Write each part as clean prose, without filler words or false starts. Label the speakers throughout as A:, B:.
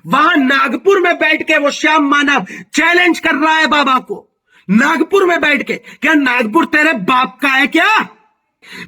A: वहां नागपुर में बैठ के वो श्याम मानव चैलेंज कर रहा है बाबा को, नागपुर में बैठ के। क्या नागपुर तेरे बाप का है क्या?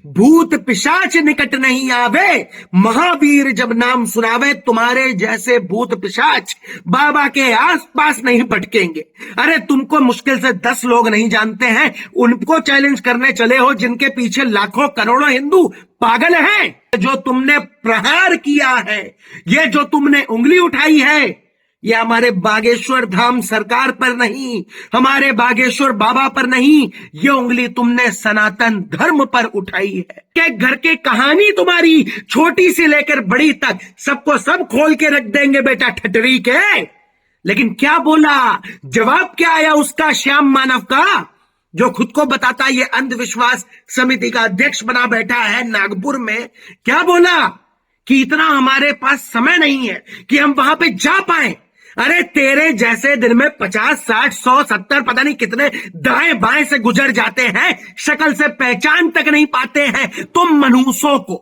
A: भूत पिशाच निकट नहीं आवे, महावीर जब नाम सुनावे, तुम्हारे जैसे भूत पिशाच बाबा के आसपास नहीं भटकेंगे। अरे तुमको मुश्किल से 10 लोग नहीं जानते हैं, उनको चैलेंज करने चले हो जिनके पीछे लाखों करोड़ों हिंदू पागल हैं। जो तुमने प्रहार किया है, ये जो तुमने उंगली उठाई है, ये हमारे बागेश्वर धाम सरकार पर नहीं, हमारे बागेश्वर बाबा पर नहीं, ये उंगली तुमने सनातन धर्म पर उठाई है। के घर की कहानी तुम्हारी छोटी सी लेकर बड़ी तक सबको सब खोल के रख देंगे बेटा ठटरी के। लेकिन क्या बोला, जवाब क्या आया उसका श्याम मानव का, जो खुद को बताता ये अंधविश्वास समिति का अध्यक्ष बना बैठा है नागपुर में। क्या बोला कि इतना हमारे पास समय नहीं है कि हम वहां पे जा पाए। अरे तेरे जैसे दिन में 50, 60, 100, 70 पता नहीं कितने दाएं बाएं से गुजर जाते हैं, शक्ल से पहचान तक नहीं पाते हैं। तुम मनुष्यों को,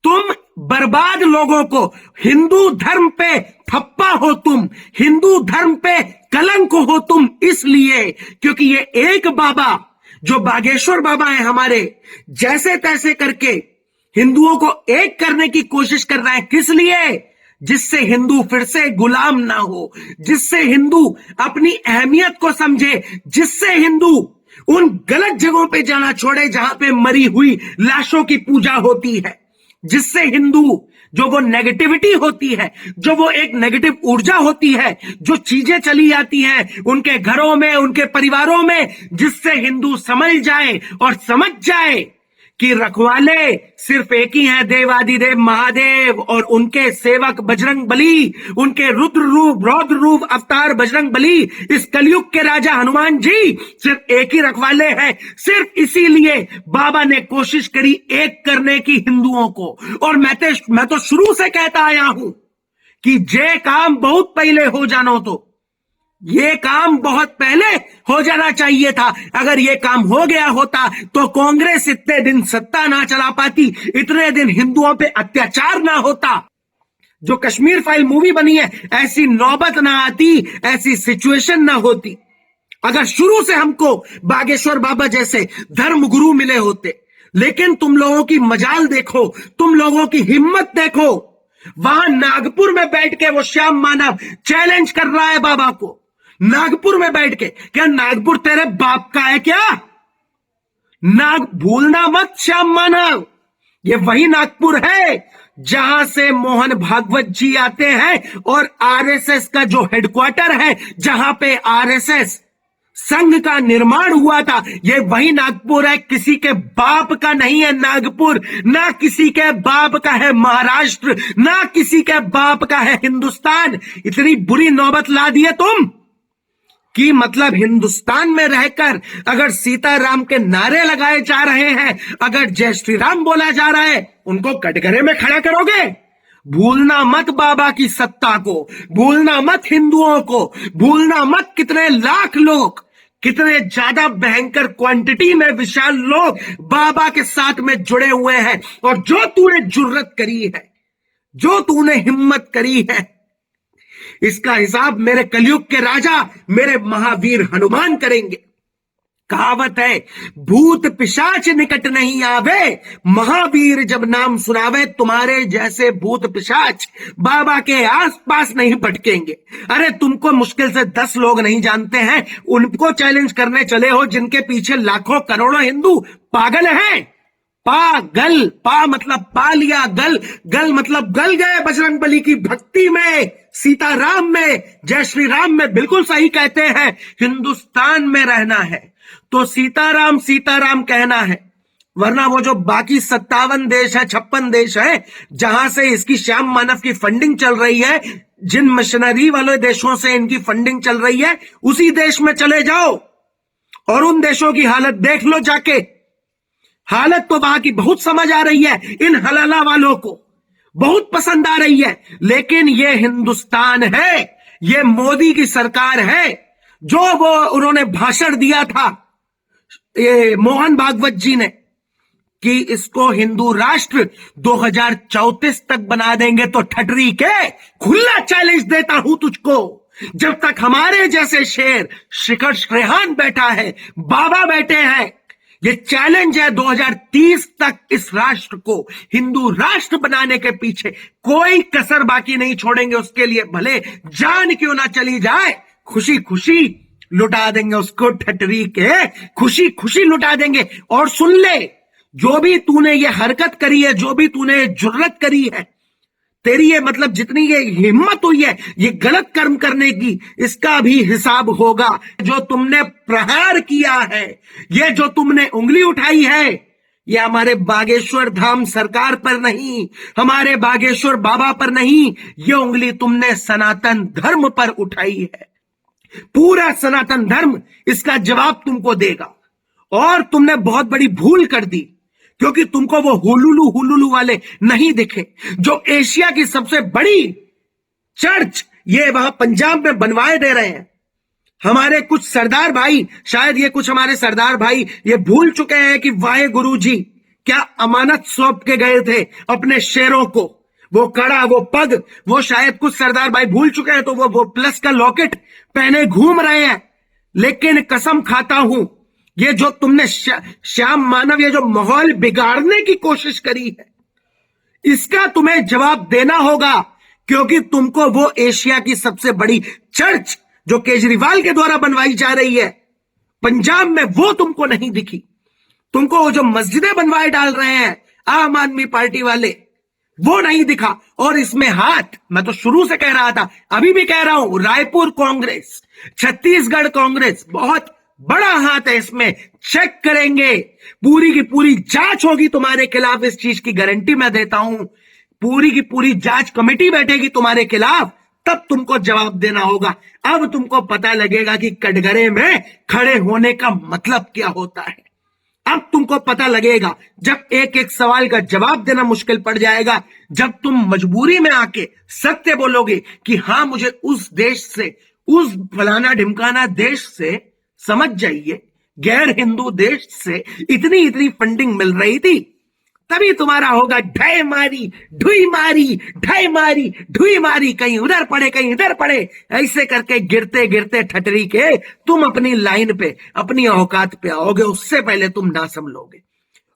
A: तुम बर्बाद लोगों को, हिंदू धर्म पे ठप्पा हो तुम, हिंदू धर्म पे कलंक हो तुम, इसलिए क्योंकि ये एक बाबा जो बागेश्वर बाबा है हमारे, जैसे तैसे करके हिंदुओं को एक करने की कोशिश कर रहा है। किस लिए? जिससे हिंदू फिर से गुलाम ना हो, जिससे हिंदू अपनी अहमियत को समझे, जिससे हिंदू उन गलत जगहों पे जाना छोड़े जहां पे मरी हुई लाशों की पूजा होती है, जिससे हिंदू जो वो नेगेटिविटी होती है, जो वो एक नेगेटिव ऊर्जा होती है, जो चीजें चली जाती हैं उनके घरों में, उनके परिवारों में, जिससे हिंदू समझ जाए और समझ जाए कि रखवाले सिर्फ एक ही हैं, देवादिदेव महादेव, और उनके सेवक बजरंग बली, उनके रुद्र रूप, रौद्र रूप अवतार बजरंग बली, इस कलयुग के राजा हनुमान जी सिर्फ एक ही रखवाले हैं। सिर्फ इसीलिए बाबा ने कोशिश करी एक करने की हिंदुओं को। और मैं तो शुरू से कहता आया हूं कि जे काम बहुत पहले हो जानो, तो ये काम बहुत पहले हो जाना चाहिए था। अगर ये काम हो गया होता तो कांग्रेस इतने दिन सत्ता ना चला पाती, इतने दिन हिंदुओं पे अत्याचार ना होता। जो कश्मीर फाइल मूवी बनी है, ऐसी नौबत ना आती, ऐसी सिचुएशन ना होती, अगर शुरू से हमको बागेश्वर बाबा जैसे धर्म गुरु मिले होते। लेकिन तुम लोगों की मजाल देखो, तुम लोगों की हिम्मत देखो, वहां नागपुर में बैठ के वो श्याम मानव चैलेंज कर रहा है बाबा को, नागपुर में बैठ के। क्या नागपुर तेरे बाप का है क्या? भूलना मत श्याम मानव, ये वही नागपुर है जहां से मोहन भागवत जी आते हैं, और आरएसएस का जो हेडक्वार्टर है, जहां पे आरएसएस संघ का निर्माण हुआ था, ये वही नागपुर है। किसी के बाप का नहीं है नागपुर, ना किसी के बाप का है महाराष्ट्र, ना किसी के बाप का है हिंदुस्तान। इतनी बुरी नौबत ला दी है तुम कि मतलब हिंदुस्तान में रहकर अगर सीताराम के नारे लगाए जा रहे हैं, अगर जय श्री राम बोला जा रहा है, उनको कटघरे में खड़ा करोगे? भूलना मत बाबा की सत्ता को, भूलना मत हिंदुओं को, भूलना मत कितने लाख लोग, कितने ज्यादा भयंकर क्वांटिटी में विशाल लोग बाबा के साथ में जुड़े हुए हैं। और जो तूने जुर्रत करी है, जो तूने हिम्मत करी है, इसका हिसाब मेरे कलयुग के राजा, मेरे महावीर हनुमान करेंगे। कहावत है, भूत पिशाच निकट नहीं आवे, महावीर जब नाम सुनावे, तुम्हारे जैसे भूत पिशाच बाबा के आसपास नहीं भटकेंगे। अरे तुमको मुश्किल से 10 लोग नहीं जानते हैं, उनको चैलेंज करने चले हो जिनके पीछे लाखों करोड़ों हिंदू पागल हैं। पागल, पा मतलब पा लिया, गल, गल मतलब गल गए बजरंग बली की भक्ति में, सीताराम में, जय श्री राम में। बिल्कुल सही कहते हैं, हिंदुस्तान में रहना है तो सीताराम सीताराम कहना है, वरना वो जो बाकी 57 देश है, 56 देश है, जहां से इसकी श्याम मानव की फंडिंग चल रही है, जिन मिशनरी वाले देशों से इनकी फंडिंग चल रही है, उसी देश में चले जाओ और उन देशों की हालत देख लो जाके। हालत तो वहां की बहुत समझ आ रही है, इन हलाला वालों को बहुत पसंद आ रही है। लेकिन ये हिंदुस्तान है, ये मोदी की सरकार है। जो वो उन्होंने भाषण दिया था ये मोहन भागवत जी ने, कि इसको हिंदू राष्ट्र 2034 तक बना देंगे तो ठटरी के खुला चैलेंज देता हूं तुझको। जब तक हमारे जैसे शेर शिखर श्रेहान बैठा है, बाबा बैठे हैं, ये चैलेंज है 2030 तक इस राष्ट्र को हिंदू राष्ट्र बनाने के पीछे कोई कसर बाकी नहीं छोड़ेंगे। उसके लिए भले जान क्यों ना चली जाए, खुशी खुशी लुटा देंगे उसको ठटरी के, खुशी खुशी लुटा देंगे। और सुन ले, जो भी तूने ये हरकत करी है, जो भी तूने जुर्रत करी है, तेरी ये मतलब जितनी ये हिम्मत हुई है ये गलत कर्म करने की, इसका भी हिसाब होगा। जो तुमने प्रहार किया है, ये जो तुमने उंगली उठाई है, ये हमारे बागेश्वर धाम सरकार पर नहीं, हमारे बागेश्वर बाबा पर नहीं, ये उंगली तुमने सनातन धर्म पर उठाई है। पूरा सनातन धर्म इसका जवाब तुमको देगा। और तुमने बहुत बड़ी भूल कर दी, क्योंकि तुमको वो हुलुलू वाले नहीं दिखे जो एशिया की सबसे बड़ी चर्च ये वहां पंजाब में बनवाए दे रहे हैं। हमारे कुछ सरदार भाई, शायद ये कुछ हमारे सरदार भाई ये भूल चुके हैं कि वाहे गुरु जी क्या अमानत सौंप के गए थे अपने शेरों को। वो कड़ा, वो पग, वो शायद कुछ सरदार भाई भूल चुके हैं, तो वो प्लस का लॉकेट पहने घूम रहे हैं। लेकिन कसम खाता हूं, ये जो तुमने श्याम मानव ये जो माहौल बिगाड़ने की कोशिश करी है, इसका तुम्हें जवाब देना होगा। क्योंकि तुमको वो एशिया की सबसे बड़ी चर्च जो केजरीवाल के द्वारा बनवाई जा रही है पंजाब में, वो तुमको नहीं दिखी। तुमको वो जो मस्जिदें बनवाए डाल रहे हैं आम आदमी पार्टी वाले, वो नहीं दिखा। और इसमें हाथ, मैं तो शुरू से कह रहा था, अभी भी कह रहा हूं, रायपुर कांग्रेस, छत्तीसगढ़ कांग्रेस, बहुत बड़ा हाथ है इसमें। चेक करेंगे, पूरी की पूरी जांच होगी तुम्हारे खिलाफ, इस चीज की गारंटी मैं देता हूं। पूरी की पूरी जांच कमेटी बैठेगी तुम्हारे खिलाफ, तब तुमको जवाब देना होगा। अब तुमको पता लगेगा कि कटघरे में खड़े होने का मतलब क्या होता है। अब तुमको पता लगेगा, जब एक एक सवाल का जवाब देना मुश्किल पड़ जाएगा, जब तुम मजबूरी में आके सत्य बोलोगे कि हां मुझे उस देश से, उस फलाना ढिमकाना देश से, समझ जाइए गैर हिंदू देश से इतनी इतनी फंडिंग मिल रही थी, तभी तुम्हारा होगा ढाई मारी ढुई मारी, ढाई मारी ढुई मारी, कहीं उधर पड़े कहीं इधर पड़े, ऐसे करके गिरते गिरते ठटरी के तुम अपनी लाइन पे, अपनी औकात पे आओगे, उससे पहले तुम ना संभलोगे।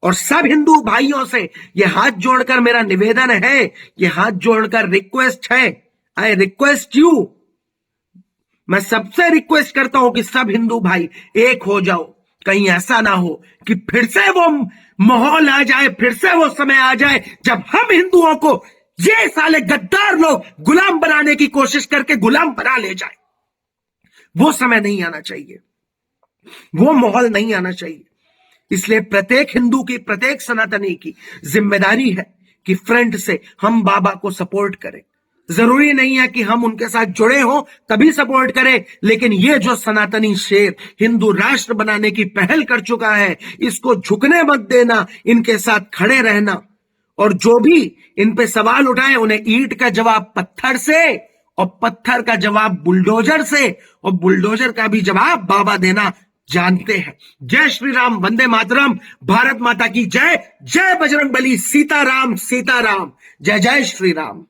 A: और सब हिंदू भाइयों से ये हाथ जोड़कर मेरा निवेदन है, ये हाथ जोड़कर रिक्वेस्ट है, आई रिक्वेस्ट यू, मैं सबसे रिक्वेस्ट करता हूं कि सब हिंदू भाई एक हो जाओ। कहीं ऐसा ना हो कि फिर से वो माहौल आ जाए, फिर से वो समय आ जाए जब हम हिंदुओं को ये साले गद्दार लोग गुलाम बनाने की कोशिश करके गुलाम बना ले जाए। वो समय नहीं आना चाहिए, वो माहौल नहीं आना चाहिए। इसलिए प्रत्येक हिंदू की, प्रत्येक सनातनी की जिम्मेदारी है कि फ्रंट से हम बाबा को सपोर्ट करें। जरूरी नहीं है कि हम उनके साथ जुड़े हों तभी सपोर्ट करें, लेकिन ये जो सनातनी शेर हिंदू राष्ट्र बनाने की पहल कर चुका है, इसको झुकने मत देना, इनके साथ खड़े रहना। और जो भी इन पे सवाल उठाए उन्हें ईंट का जवाब पत्थर से, और पत्थर का जवाब बुलडोजर से, और बुलडोजर का भी जवाब बाबा देना जानते हैं। जय श्री राम, वंदे मातरम, भारत माता की जय, जय बजरंग बली, सीताराम सीताराम, जय जय श्री राम।